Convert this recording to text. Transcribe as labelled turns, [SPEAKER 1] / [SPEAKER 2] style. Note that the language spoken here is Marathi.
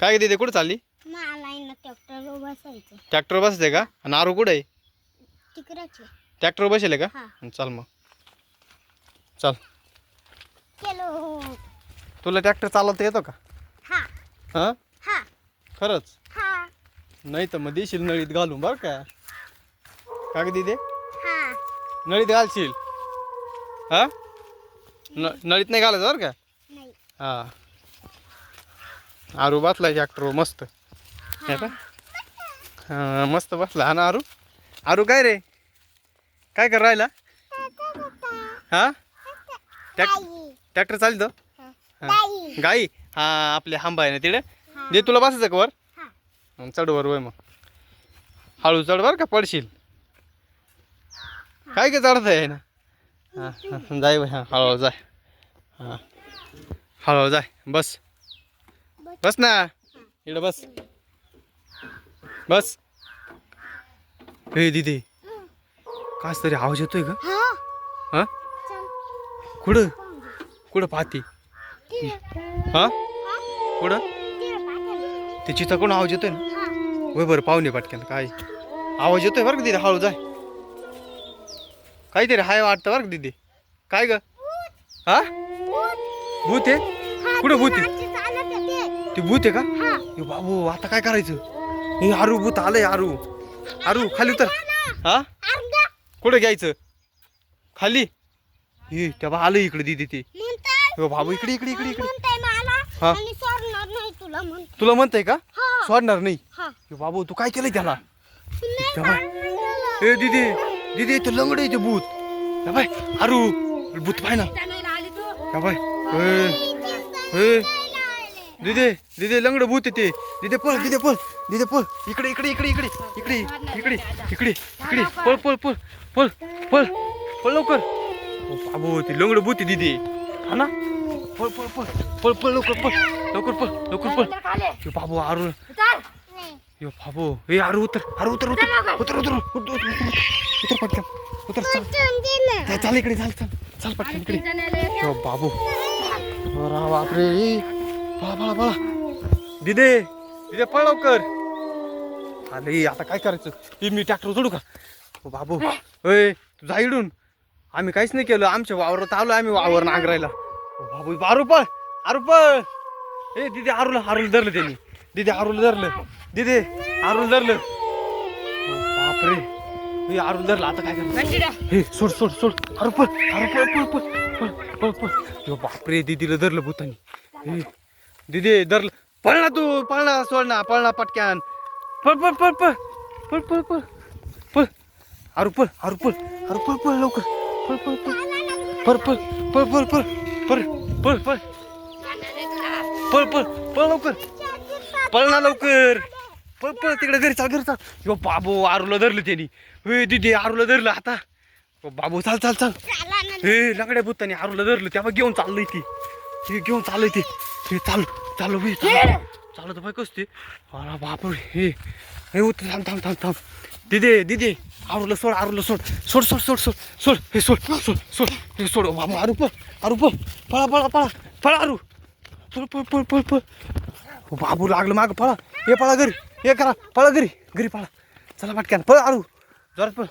[SPEAKER 1] काय दिदे कुठं चालली?
[SPEAKER 2] मला ना ट्रॅक्टरवर बसायचं.
[SPEAKER 1] ट्रॅक्टर बसते का? आणि आरू कुठे आहे?
[SPEAKER 2] तिकडेच आहे.
[SPEAKER 1] ट्रॅक्टर बसेल का?
[SPEAKER 2] हा.
[SPEAKER 1] चल मग चल.
[SPEAKER 2] चलो.
[SPEAKER 1] तुला ट्रॅक्टर चालवता येतो का?
[SPEAKER 2] हा
[SPEAKER 1] हां
[SPEAKER 2] हा
[SPEAKER 1] खरंच?
[SPEAKER 2] हा
[SPEAKER 1] नाही तर मग देशील नळीत घालून बरं का? का ग दिदे?
[SPEAKER 2] हा.
[SPEAKER 1] नळीत घालशील? हा नळीत नाही घालायचं बरं का?
[SPEAKER 2] नाही.
[SPEAKER 1] हा. आरू बसला ट्रॅक्टरवर मस्त हे का? हां मस्त बसला हा ना आरू. आरू काय रे काय कर राहिला? हा ट्रॅक्टर चालतो? गाई हा आपले हांबा आहे ना तिकडे. दे तुला बसायचं का वर? चढ वर वय मग हळू चढ बरं का पडशील. काय काय चढत आहे ना? हां जाय बाय हां हळू जाय. हां हळू जाय बस बस ना इकडं बस बस. हे दिदी काच तरी आवाज येतोय का? हां कुठं कुठं पाहते? हां कुठं ते चिता कोण आवाज येतोय ना? वय बरं पाहुणे पटक्यान काय आवाज येतोय बरं का दिदी हळू जाय. काहीतरी हाय वाटतं बरं का दिदी. काय ग? हा भूत आहे? कुठं भूत आहे? ते भूत आहे का? ए बाबू आता काय करायचं? हे आरू भूत आलंय आरू. आरू खाली उतर. हा कुठं घ्यायचं? खाली हे तेव्हा आलं इकडे दिदी ते. हो बाबू इकडे इकडे इकडे इकडे. हा तुला म्हणताय का? सोडणार नाही. बाबू तू काय केलंय त्याला? ए दिदी दिदी ते लंगड आहे ते भूत. बाय आरू भूत पाय ना. बाय दिदे दिदे लंगड भूत येते. दिदे पळ दिदे पळ दिदे पळ इकडे इकडे इकडे इकडे इकडे इकडे इकडे इकडे पळ पळ पळ पळ पळ पळ लवकर. बाबू ते लंगड भूत आहे दिदी हा ना. पळ पळ पळ पळ पळ लवकर पळ लवकर पळ लवकर पळ. बाबू आरू यो बाबू हे आरू उतर आरू उतर उतर उतर उतर उतर उतर पटकन उतर चल चाल इकडे चाल चल चल पटकन इकडे. यो बाबू अरे बापरे पळा पळा पळा. दिदे दिदे पळ लवकर. आले आता काय करायचं? मी ट्रॅक्टर जोडू का? बाबू ए तू जा इडून. आम्ही काहीच नाही केलं. आमच्या वावरात आलो आम्ही वावर नांगरायला. बाबू आरू पळ आरू पळ. ए दिदी आरूला धरलं त्यांनी. दिदी आरूला धरलं दिदी आरूला धरलं. बापरे हे आरू धरलं आता काय करायचं? हे सोड सोड सोड आरू पळ आरू पळ पळ पळ पळ पळ पळ. बापरे दिदीला धरलं भूतानी. हे दिदी धरलं पळ ना तू पळ ना सोड ना पळ ना पटक्यान पळ पळ पळ पळ पळ पळ पळ पळ आरू पळ आरू पळ आरू पळ पळ लवकर पळ पळ पळ पळ पळ पळ पळ पळ पळ पळ पळ पळ पळ लवकर पळ ना लवकर पळ पळ तिकडे घरी चाल घरी चाल. यो बाबू आरूला धरलं त्यांनी. हे दिदी आरूला धरलं आता. बाबू चाल चाल चाल. हे लंगड्या भूतानी आरूला धरलं तेव्हा घेऊन चाललंय ती. हे घेऊन चाललंय ते. हे चाल चालू भाई चालत बाय कसते. अरे बापरे हे हे उतर थांब थांब थांब थांब. दिदे दिदे आरूला सोड आरूला सोड सोड सोड सोड सोड सोड हे सोड सोड सोड हे सोड. बाबू आरू पळ आरू पळ पळा पळा पळा पळा आरू पळ पळ पळ पळ पळ. बाबू लागलं माग पळा. हे पळा घरी हे करा पळा घरी घरी पळा. चला पटक्यान पळ आरू जोरात पळ.